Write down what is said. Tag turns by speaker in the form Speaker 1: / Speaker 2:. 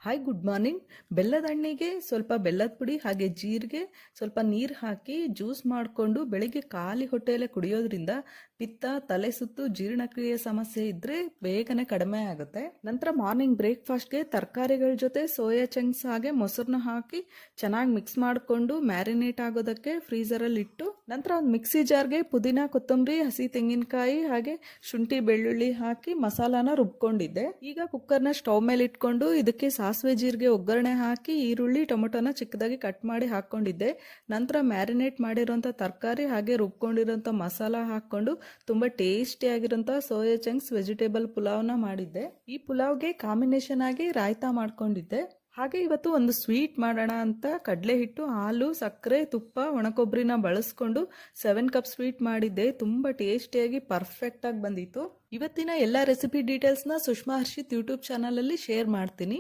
Speaker 1: Hi good morning. ಬೆಲ್ಲದ ಹಣ್ಣಿಗೆ ಸ್ವಲ್ಪ ಬೆಲ್ಲದ ಪುಡಿ ಹಾಗೆ ಜೀರಿಗೆ ಸ್ವಲ್ಪ ನೀರು ಹಾಕಿ ಜ್ಯೂಸ್ ಮಾಡಿಕೊಂಡು ಬೆಳಿಗ್ಗೆ ಖಾಲಿ ಹೊಟ್ಟೆಯಲ್ಲೇ ಕುಡಿಯೋದ್ರಿಂದ ಪಿತ್ತ, ತಲೆ ಸುತ್ತು, ಜೀರ್ಣಕ್ರಿಯೆ ಸಮಸ್ಯೆ ಇದ್ರೆ ಬೇಗನೆ ಕಡಿಮೆ ಆಗುತ್ತೆ. ನಂತರ ಮಾರ್ನಿಂಗ್ ಬ್ರೇಕ್ಫಾಸ್ಟ್ಗೆ ತರಕಾರಿಗಳ ಜೊತೆ ಸೋಯಾ ಚಂಕ್ಸ್ ಹಾಗೆ ಮೊಸರನ್ನ ಹಾಕಿ ಚೆನ್ನಾಗಿ ಮಿಕ್ಸ್ ಮಾಡಿಕೊಂಡು ಮ್ಯಾರಿನೇಟ್ ಆಗೋದಕ್ಕೆ ಫ್ರೀಸರಲ್ಲಿ ಇಟ್ಟು ನಂತರ ಒಂದು ಮಿಕ್ಸಿ ಜಾರ್ಗೆ ಪುದೀನ, ಕೊತ್ತಂಬರಿ, ಹಸಿ ತೆಂಗಿನಕಾಯಿ ಹಾಗೆ ಶುಂಠಿ, ಬೆಳ್ಳುಳ್ಳಿ ಹಾಕಿ ಮಸಾಲಾನ ರುಬ್ಕೊಂಡಿದ್ದೆ. ಈಗ ಕುಕ್ಕರ್ನ ಸ್ಟವ್ ಮೇಲೆ ಇಟ್ಕೊಂಡು ಇದಕ್ಕೆ ಸಾಸಿವೆ ಜೀರಿಗೆ ಒಗ್ಗರಣೆ ಹಾಕಿ ಈರುಳ್ಳಿ, ಟೊಮೊಟೊನ ಚಿಕ್ಕದಾಗಿ ಕಟ್ ಮಾಡಿ ಹಾಕೊಂಡಿದ್ದೆ. ನಂತರ ಮ್ಯಾರಿನೇಟ್ ಮಾಡಿರೋಂಥ ತರಕಾರಿ ಹಾಗೆ ರುಬ್ಕೊಂಡಿರೋಂಥ ಮಸಾಲ ಹಾಕೊಂಡು ತುಂಬಾ ಟೇಸ್ಟಿ ಆಗಿರೋಂಥ ಸೋಯಾ ಚಂಕ್ಸ್ ವೆಜಿಟೇಬಲ್ ಪುಲಾವ್ನ ಮಾಡಿದ್ದೆ. ಈ ಪುಲಾವ್ಗೆ ಕಾಂಬಿನೇಷನ್ ಆಗಿ ರಾಯ್ತಾ ಮಾಡ್ಕೊಂಡಿದ್ದೆ. ಹಾಗೆ ಇವತ್ತು ಒಂದು ಸ್ವೀಟ್ ಮಾಡೋಣ ಅಂತ ಕಡಲೆ ಹಿಟ್ಟು, ಹಾಲು, ಸಕ್ಕರೆ, ತುಪ್ಪ, ಒಣಕೊಬ್ಬರಿನ ಬಳಸ್ಕೊಂಡು 7 ಕಪ್ ಸ್ವೀಟ್ ಮಾಡಿದ್ದೆ. ತುಂಬ ಟೇಸ್ಟಿಯಾಗಿ ಪರ್ಫೆಕ್ಟ್ ಆಗಿ ಬಂದಿತ್ತು. ಇವತ್ತಿನ ಎಲ್ಲ ರೆಸಿಪಿ ಡೀಟೇಲ್ಸ್ನ ಸುಷ್ಮಾ ಹರ್ಷಿತ್ ಯೂಟ್ಯೂಬ್ ಚಾನಲಲ್ಲಿ ಶೇರ್ ಮಾಡ್ತೀನಿ.